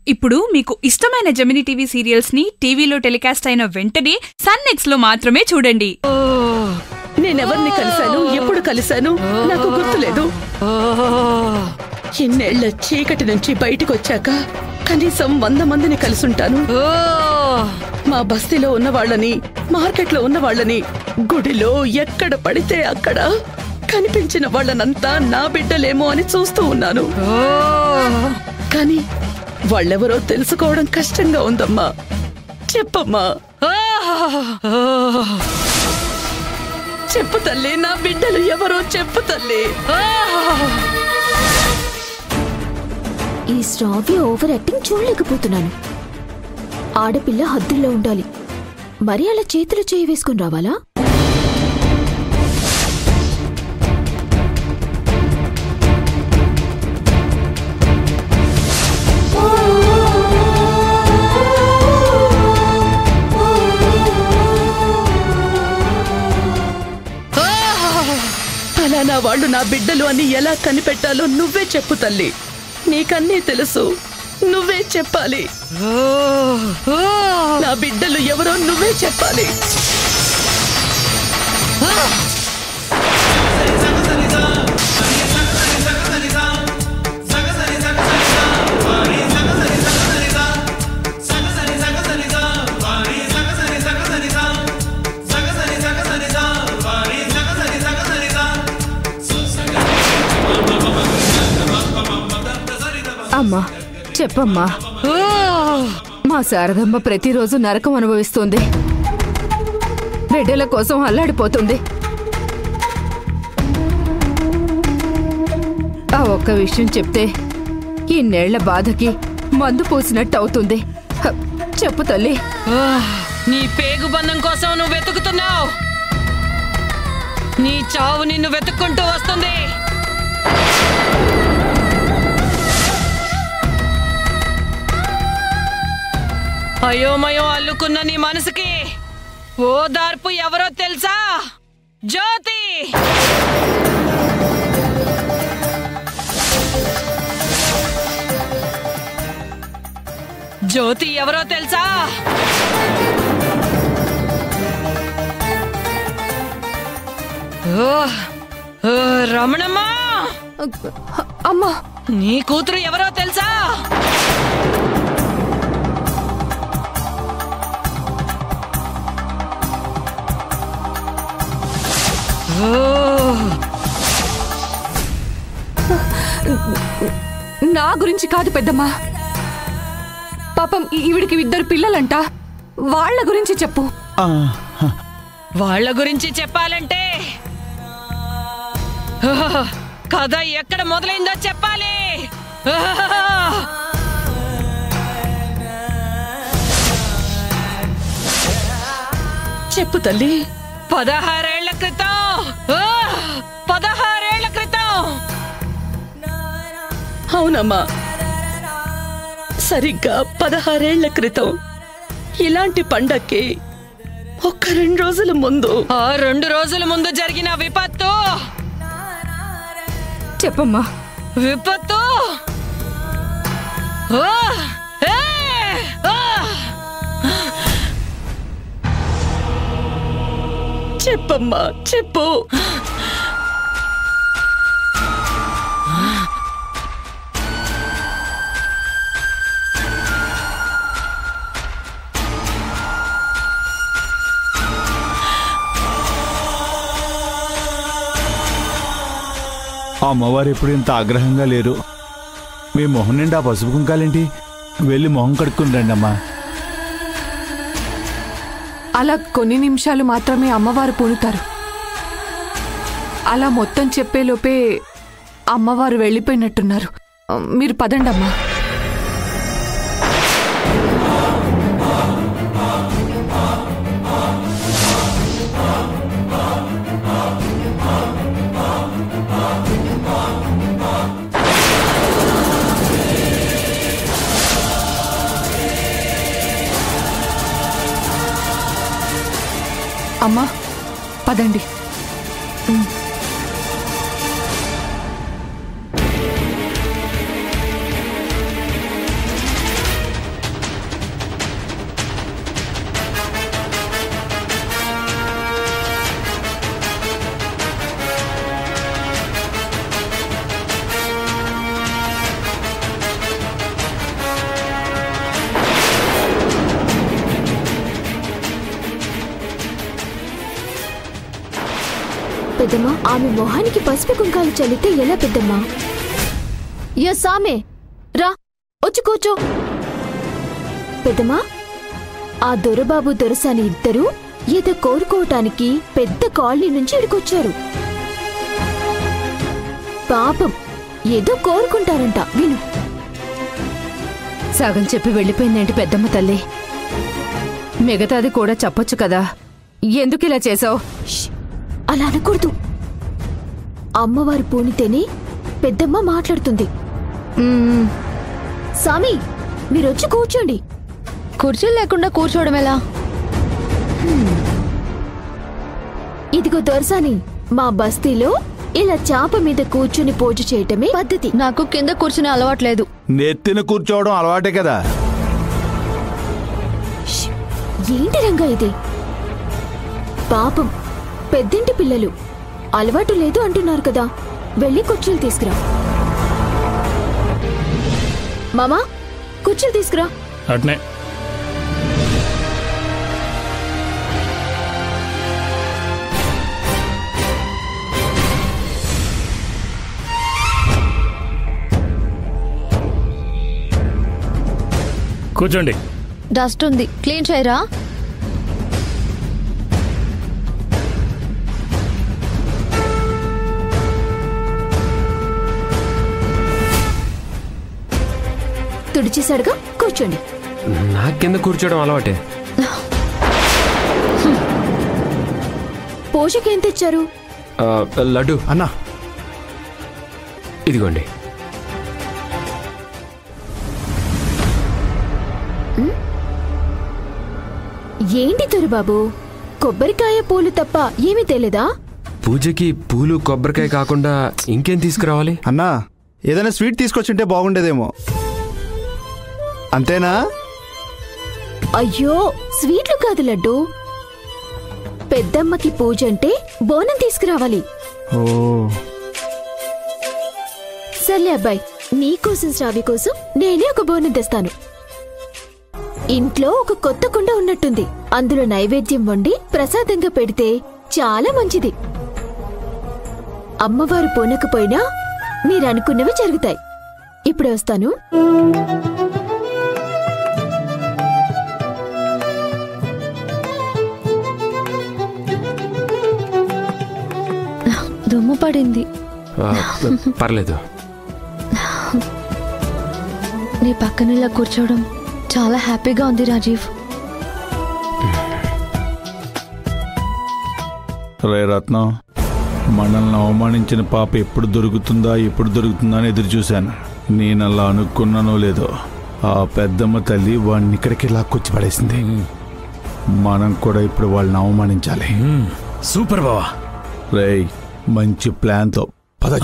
ఇప్పుడు మీకు ఇష్టమైన జెమినీ టీవీ సీరియల్స్ ని టీవీలో టెలికాస్ట్ అయిన వెంటనే సన్ నెక్స్ట్ లో మాత్రమే చూడండి. నేనెవర్ని కలిశాను, ఎప్పుడు కలిశాను నాకు గుర్తులేదు. ఇన్నేళ్ల చీకటి నుంచి బయటికొచ్చాక కనీసం 100 మందిని కలిసుంటాను. మా బస్తీలో ఉన్న వాళ్ళని, మార్కెట్లో ఉన్న వాళ్ళని, గుడిలో ఎక్కడ పడితే అక్కడ కనిపించిన వాళ్ళనంతా నా బిడ్డలేమో అని చూస్తూ ఉన్నాను. కానీ వాళ్ళెవరో తెలుసుకోవడం కష్టంగా ఉందమ్మా. చెప్పమ్మా, చెప్పు తల్లి, నా బిడ్డలు ఎవరో చెప్పు తల్లి. ఈ శ్రావ్య ఓవర్ యాక్టింగ్ చూడలేకపోతున్నాను. ఆడపిల్ల హద్దుల్లో ఉండాలి, మరి అలా చేతులు చేయి వేసుకుని రావాలా? ఫలానా వాళ్ళు నా బిడ్డలు అని ఎలా కనిపెట్టాలో నువ్వే చెప్పు తల్లి. నీకన్నీ తెలుసు, నువ్వే చెప్పాలి. నా బిడ్డలు ఎవరో నువ్వే చెప్పాలి. అమ్మా చెప్పమ్మా. మా శారదమ్మ ప్రతిరోజు నరకం అనుభవిస్తుంది, బిడ్డల కోసం అల్లాడిపోతుంది. ఆ ఒక్క విషయం చెప్తే ఇన్నేళ్ల బాధకి మందు పోసినట్టు అవుతుంది. చెప్పు తల్లి. నీ పేగు బంధం కోసం నువ్వు వెతుకుతున్నావు, నీ చావు నిన్ను వెతుక్కుంటూ వస్తుంది. అయోమయం అల్లుకున్న నీ మనసుకి ఓదార్పు ఎవరో తెలుసా? జ్యోతి. జ్యోతి ఎవరో తెలుసా? రమణమ్మా. అమ్మా, నీ కూతురు ఎవరో తెలుసా? నా గురించి కాదు పెద్దమ్మా, పాపం ఈవిడికి 2 పిల్లలంట, వాళ్ళ గురించి చెప్పు. వాళ్ళ గురించి చెప్పాలంటే కథ ఎక్కడ మొదలైందో చెప్పాలి. చెప్పు తల్లి. 16 ఏళ్ల క్రితం, 16 ఏళ్ల క్రితం. అవునమ్మా, సరిగ్గా 16 ఏళ్ల క్రితం ఇలాంటి పండక్కి ఒక్క 2 రోజుల ముందు, ఆ 2 రోజుల ముందు జరిగిన విపత్తు. చెప్పమ్మా. విపత్తు. చెప్పమ్మా, చెప్పు. అమ్మవారు ఎప్పుడు ఇంత ఆగ్రహంగా లేరు. మీ మొహం నిండా పసుపు కుంకాలేంటి? వెళ్ళి మొహం కడుక్కుని రండి అమ్మా. అలా కొన్ని నిమిషాలు మాత్రమే అమ్మవారు పూనుతారు. అలా మొత్తం చెప్పేలోపే అమ్మవారు వెళ్ళిపోయినట్టున్నారు. మీరు పదండమ్మా. అమ్మా పదండి. పెద్దమ్మా ఆమె మొహానికి పసుపు కుంకాలు చల్లితే ఎలా పెద్దమ్మా? ఎస్ ఆమె రా వచ్చి కూర్చో. పెద్దమ్మా ఆ దొరబాబు దొరసాని ఇద్దరూ ఏదో కోరుకోవటానికి పెద్ద కాలనీ నుంచి ఇడికొచ్చారు. పాపం ఏదో కోరుకుంటారంట, విను. సగం చెప్పి వెళ్ళిపోయిందేంటి పెద్దమ్మ తల్లి? మిగతాది కూడా చెప్పొచ్చు కదా, ఎందుకు ఇలా చేసావు? అలా అనకూడదు. అమ్మవారు పూనితేనే పెద్దమ్మ మాట్లాడుతుంది. సామి మీరొచ్చి కూర్చోండి. కుర్చీలు లేకుండా కూర్చోవడం ఎలా? ఇదిగో దొరసాని, మా బస్తీలో ఇలా చాప మీద కూర్చుని పూజ చేయటమే పద్ధతి. నాకు కింద కూర్చునే అలవాట్లేదు. నెత్తిన కూర్చోవడం అలవాటే కదా. ఏంటి రంగా ఇది? పాపం పెద్దింటి పిల్లలు అలవాటు లేదు అంటున్నారు కదా, వెళ్ళి కుర్చీలు తీసుకురా. మామా కుర్చీలు తీసుకురా. అట్నే. కూర్చోండి. డస్ట్ ఉంది, క్లీన్ చేయరా? తుడిచేశాడుగా, కూర్చోండి. నా కింద కూర్చోవడం అలవాటే. పూజకేం తెచ్చారు? లడ్డు అన్నా ఇదిగోండి. ఏంటి దొరబాబు, కొబ్బరికాయ పూలు తప్ప ఏమీ తేలేదా? పూజకి పూలు కొబ్బరికాయ కాకుండా ఇంకేం తీసుకురావాలి? అన్నా ఏదైనా స్వీట్ తీసుకొచ్చుంటే బాగుండేదేమో. అంతేనా? అయ్యో స్వీట్లు కాదు లడ్డు, పెద్దమ్మకి పూజ అంటే బోనం తీసుకురావాలి. ఓ సర్లే అబ్బాయి, నీకోసం శ్రావి కోసం నేనే ఒక బోనం తెస్తాను. ఇంట్లో ఒక కొత్త కుండ ఉన్నట్టుంది, అందులో నైవేద్యం వండి ప్రసాదంగా పెడితే చాలా మంచిది. అమ్మవారు పోనకపోయినా మీరనుకున్నవి జరుగుతాయి. ఇప్పుడే వస్తాను. దుమ్ము పడింది. పర్లేదు. నీ పక్కన ఇలా కూర్చోవడం చాలా హ్యాపీగా ఉంది రాజీవ్. రే రత్నం, మనల్ని అవమానించిన పాప ఎప్పుడు దొరుకుతుందా అని ఎదురు చూశాను. నేనలా అనుకున్నానో లేదో ఆ పెద్దమ్మ తల్లి వాడిని ఇక్కడికి లాక్కొచ్చి పడేసింది. మనం కూడా ఇప్పుడు వాళ్ళని అవమానించాలి. సూపర్ బావా. రేయ్ మంచి ప్లాన్తో పద.